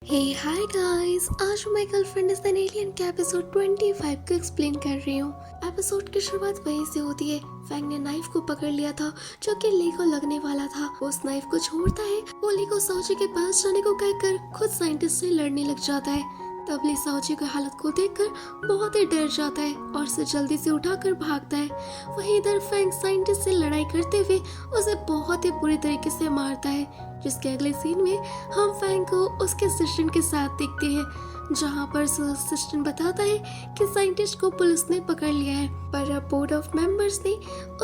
हे hi guys, आज my girlfriend is an alien के episode 25 को एक्सप्लेन कर रही हूँ। एपिसोड की शुरुआत वहीं से होती है। फैंग ने नाइफ को पकड़ लिया था जो कि ली को लगने वाला था। वो उस नाइफ को छोड़ता है। वो ली को साओजी के पास जाने को कहकर खुद साइंटिस्ट से लड़ने लग जाता है। तब ली साओजी की हालत को देखकर बहुत ही डर जाता है और उसे जल्दी से उठाकर भागता है। वहीं इधर फैंग साइंटिस्ट से लड़ाई करते हुए उसे बहुत ही बुरी तरीके से मारता है, जिसके अगले सीन में हम फैंग को उसके असिस्टेंट के साथ देखते हैं, जहां पर असिस्टेंट बताता है कि साइंटिस्ट को पुलिस ने पकड़ लिया है, पर अब बोर्ड ऑफ मेंबर्स ने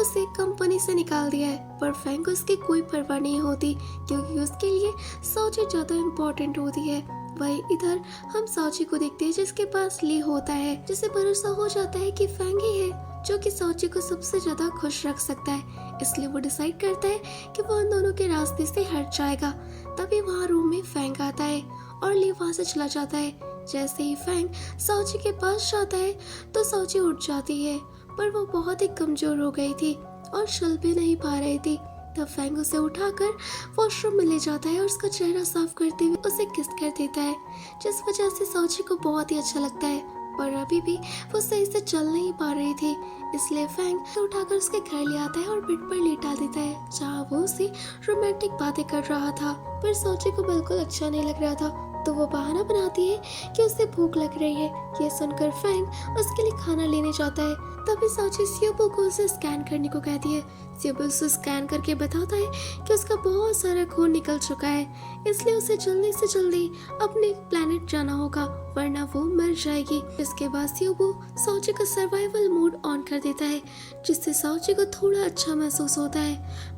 उसे कंपनी से निकाल दिया है। पर फैंग को इसकी कोई परवाह नहीं होती क्योंकि उसके लिए साओजी ज्यादा इम्पोर्टेंट होती है। वही इधर हम साओजी को देखते हैं जिसके पास ली होता है, जिसे भरोसा हो जाता है कि फैंग ही है जो कि साओजी को सबसे ज्यादा खुश रख सकता है। इसलिए वो डिसाइड करता है कि वो उन दोनों के रास्ते से हट जाएगा। तभी वहाँ रूम में फैंग आता है और ली वहाँ से चला जाता है। जैसे ही फैंग साओजी के पास जाता है तो साओजी उठ जाती है, पर वो बहुत ही कमजोर हो गई थी और चल भी नहीं पा रही थी। तब फैंग उसे उठाकर वॉशरूम में ले जाता है और उसका चेहरा साफ करते हुए उसे किस कर देता है, जिस वजह से साओजी को बहुत ही अच्छा लगता है। पर अभी भी वो सही से चल नहीं पा रही थी, इसलिए फैंग उसे उठाकर उसके घर ले आता है और बेड पर लेटा देता है, जहाँ वो उसे रोमांटिक बातें कर रहा था। पर साओजी को बिल्कुल अच्छा नहीं लग रहा था, तो वो बहाना बनाती है कि उसे भूख लग रही है। ये सुनकर फैंग उसके लिए खाना लेने जाता है। तभी साओजी सियोबो को उसे स्कैन करने को कहती है। सियोबो उसे स्कैन करके बताता है कि उसका बहुत सारा खून निकल चुका है, इसलिए उसे जल्दी से जल्दी अपने प्लेनेट जाना होगा वरना वो मर जाएगी। इसके बाद सियोबो साओजी का सर्वाइवल मोड ऑन कर देता है, जिससे साओजी को थोड़ा अच्छा महसूस होता है।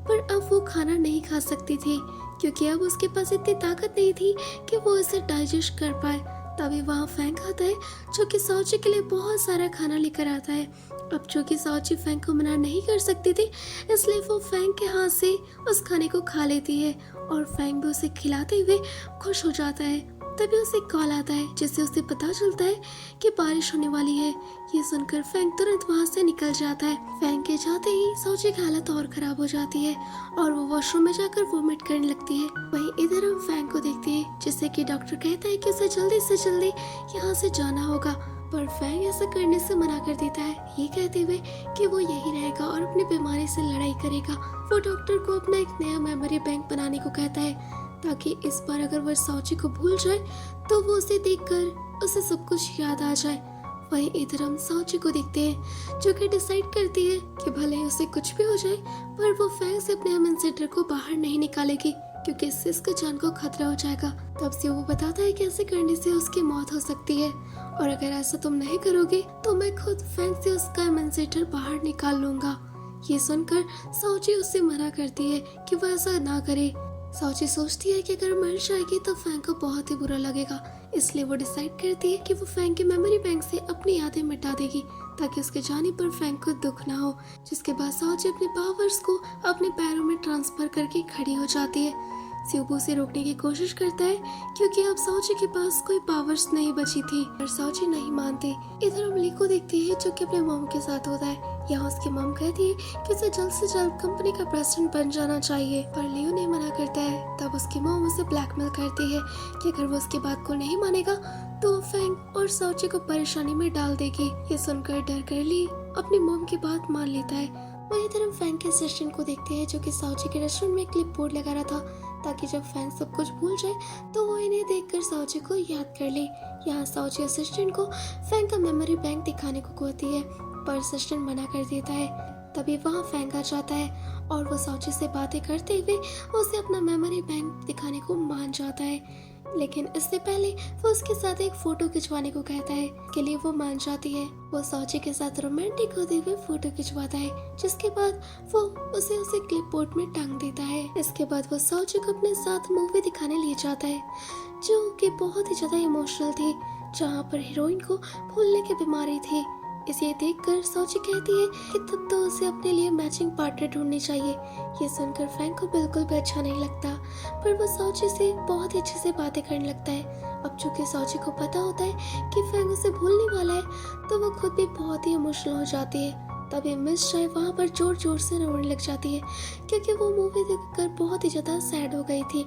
पर अब वो खाना नहीं खा सकती थी क्योंकि अब उसके पास इतनी ताकत नहीं थी कि वो इसे डाइजेस्ट कर पाए। तभी वहाँ फैंग आता है जो कि साओजी के लिए बहुत सारा खाना लेकर आता है। अब चूंकि साओजी फैंग को मना नहीं कर सकती थी, इसलिए वो फैंग के हाथ से उस खाने को खा लेती है और फैंग भी उसे खिलाते हुए खुश हो जाता है। तभी उसे कॉल आता है जिससे उसे पता चलता है कि बारिश होने वाली है। ये सुनकर फैंग तुरंत वहाँ से निकल जाता है। फैंग के जाते ही साओजी की हालत और खराब हो जाती है और वो वॉशरूम में जाकर वोमिट करने लगती है। वहीं इधर हम फैंग को देखते हैं जिससे कि डॉक्टर कहता है कि उसे जल्दी से जल्दी यहाँ से जाना होगा, पर फैंग ऐसा करने से मना कर देता है, ये कहते हुए कि वो यही रहेगा और अपनी बीमारी से लड़ाई करेगा। वो डॉक्टर को अपना एक नया मेमोरी बैंक बनाने को कहता है ताकि इस बार अगर वह साओजी को भूल जाए तो वो उसे देखकर उसे सब कुछ याद आ जाए। वहीं इधर हम साओजी को देखते हैं जो कि डिसाइड करती है कि भले ही उसे कुछ भी हो जाए पर वो फैंग से अपने एम्बेसडर को बाहर नहीं निकालेगी क्योंकि इससे उसके जान को खतरा हो जाएगा। तब से वो बताता है कि ऐसे करने से उसकी मौत हो सकती है और अगर ऐसा तुम नहीं करोगे तो मैं खुद फैंग से उसका एम्बेसडर बाहर निकाल लूंगा। ये सुनकर साओजी उससे मना करती है कि वो ऐसा ना करे। साओजी सोचती है कि अगर मर जाएगी तो फैंग को बहुत ही बुरा लगेगा, इसलिए वो डिसाइड करती है कि वो फैंग के मेमोरी बैंक से अपनी यादें मिटा देगी ताकि उसके जाने पर फैंग को दुख ना हो। जिसके बाद साओजी अपने पावर्स को अपने पैरों में ट्रांसफर करके खड़ी हो जाती है। सियोबो से रोकने की कोशिश करता है क्योंकि अब साओजी के पास कोई पावर्स नहीं बची थी, पर साओजी नहीं मानते। इधर हम ली को देखते हैं जो कि अपने मॉम के साथ होता है। यहाँ उसकी मॉम कहती है कि उसे जल्द से जल्द कंपनी का प्रेसिडेंट बन जाना चाहिए, पर लियो ने मना करता है। तब उसकी मॉम उसे ब्लैकमेल करती है कि अगर वो उसकी बात को नहीं मानेगा तो फैंग और साओजी को परेशानी में डाल देगी। ये सुनकर डर कर ली अपनी मॉम की बात मान लेता है। वहीं इधर हम फैंग के असिस्टेंट को देखते हैं जो कि साओजी के रेस्टोरेंट में क्लिप बोर्ड लगा रहा था ताकि जब फैंग सब कुछ भूल जाए तो वो इन्हें देखकर साओजी को याद कर ले। यहाँ साओजी असिस्टेंट को फैंग का मेमोरी बैंक दिखाने को कहती है, पर असिस्टेंट मना कर देता है। तभी वहाँ फैंग आ जाता है और वो साओजी से बातें करते हुए उसे अपना मेमोरी बैंक दिखाने को मान जाता है, लेकिन इससे पहले वो उसके साथ एक फोटो खिंचवाने को कहता है। के लिए वो मान जाती है। वो साओजी के साथ रोमांटिक होते हुए फोटो खिंचवाता है, जिसके बाद वो उसे क्लिपबोर्ड में टांग देता है। इसके बाद वो साओजी को अपने साथ मूवी दिखाने ले जाता है जो कि बहुत ही ज्यादा इमोशनल थी, जहाँ पर हीरोइन को भूलने की बीमारी थी। इसे देखकर साओजी कहती है कि तब तो उसे अपने लिए मैचिंग पार्टनर ढूंढनी चाहिए। ये सुनकर फैंग को बिल्कुल भी अच्छा नहीं लगता, पर वो साओजी से बहुत ही अच्छे से बातें करने लगता है। अब चूंकि साओजी को पता होता है कि फैंग उसे भूलने वाला है तो वो खुद भी बहुत ही इमोशनल हो जाती है। तभी मिस चाय वहाँ पर जोर जोर से रोने लग जाती है क्योंकि वो मूवी देखकर बहुत ही ज्यादा सैड हो गई थी।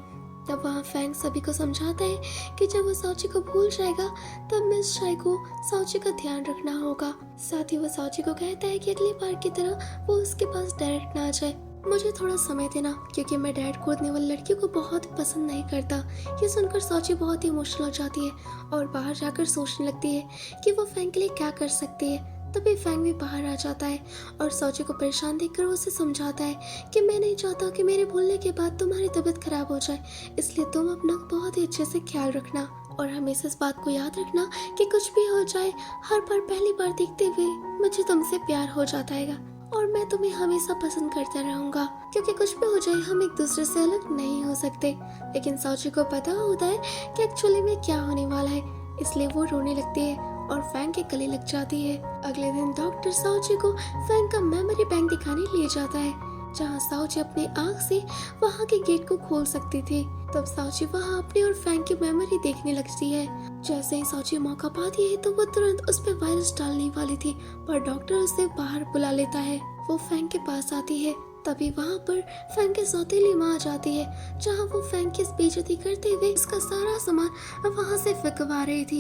तब वहाँ फैंग सभी को समझाता है कि जब वो साउची को भूल जाएगा तब मिस चाय को साउची का ध्यान रखना होगा। साथ ही वो साउची को कहता है कि अगली बार की तरह वो उसके पास डायरेक्ट ना आ जाए। मुझे थोड़ा समय देना, क्योंकि मैं डैड को खोदने वाली लड़कियों को बहुत पसंद नहीं करता। ये सुनकर साउची बहुत ही इमोशनल हो जाती है और बाहर जाकर सोचने लगती है कि वो फैंग के लिए क्या कर सकती है। तभी फैंग भी बाहर आ जाता है और साउची को परेशान देखकर वो उसे समझाता है कि मैं नहीं चाहता कि मेरे भूलने के बाद तुम्हारी तबीयत खराब हो जाए, इसलिए तुम अपना बहुत ही अच्छे से ख्याल रखना और हमेशा इस बात को याद रखना कि कुछ भी हो जाए, हर बार पहली बार देखते हुए मुझे तुमसे प्यार हो जाता है और मैं तुम्हें हमेशा पसंद करता रहूंगा, क्योंकि कुछ भी हो जाए हम एक दूसरे से अलग नहीं हो सकते। लेकिन साउची को पता होता है कि एक्चुअली में क्या होने वाला है, इसलिए वो रोने लगती है और फैंग के गले लग जाती है। अगले दिन डॉक्टर साउची को फैंग का मेमोरी बैंक दिखाने ले जाता है, जहाँ साउची अपनी आँख से वहाँ के गेट को खोल सकती थी। तब साउची वहाँ अपनी और फैंग की मेमोरी देखने लगती है। जैसे ही साउची मौका पाती है तो वो तुरंत उस पर वायरस डालने वाली थी, पर डॉक्टर उसे बाहर बुला लेता है। वो फैंग के पास आती है, तभी वहाँ पर फैंग की सौतेली माँ आ जाती है, जहाँ वो फैंग की बेइज्जती करते हुए उसका सारा सामान वहाँ से फेंकवा रही थी।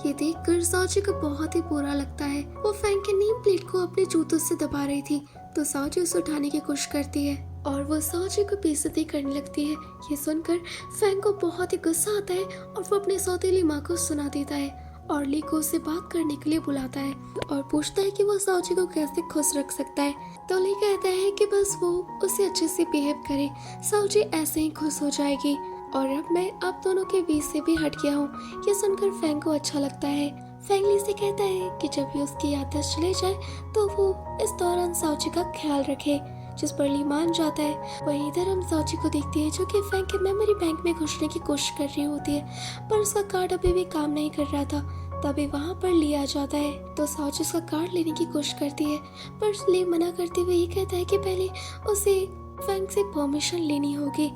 ये देखकर साउची को बहुत ही बुरा लगता है। वो फैंग के नेम प्लेट को अपने जूतों से दबा रही थी, तो साउची उसे उठाने की कोशिश करती है और वो साउची को बेइज्जती करने लगती है। ये सुनकर फैंग को बहुत ही गुस्सा आता है और वो अपने सौतेली माँ को सुना देता है और ली को उससे बात करने के लिए बुलाता है और पूछता है कि वो साउची को कैसे खुश रख सकता है। तो ली कहता है कि बस वो उसे अच्छे से बिहेव करे, साउची ऐसे ही खुश हो जाएगी और अब मैं आप दोनों के बीच से भी हट गया हूँ। ये सुनकर फैंग को अच्छा लगता है। फैंग ली से कहता है कि जब भी उसकी याददाश्त चले जाए तो वो इस दौरान साउची का ख्याल रखे, जिस पर ली मान जाता है। वहीं इधर हम साउची को देखते हैं जो कि फैंग के मेमोरी बैंक में घुसने की कोशिश कर रही होती है, पर उसका कार्ड अभी भी काम नहीं कर रहा था। तभी वहाँ पर ली आ जाता है तो साउची उसका कार्ड लेने की कोशिश करती है, पर ली मना करते हुए ये कहता है कि पहले उसे फैंग से परमिशन लेनी होगी,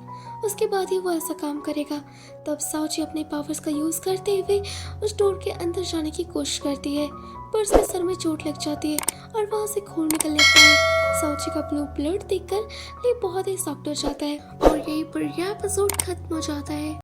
उसके बाद ही वो ऐसा काम करेगा। तब साउची अपने पावर्स का यूज करते हुए उस डोर के अंदर जाने की कोशिश करती है, पर उसके सर में चोट लग जाती है और वहाँ से खून निकल लेता है। साउची का ब्लू ब्लड देखकर ली बहुत ही शॉक्ड हो जाता है और यहीं पर यह एपिसोड खत्म हो जाता है।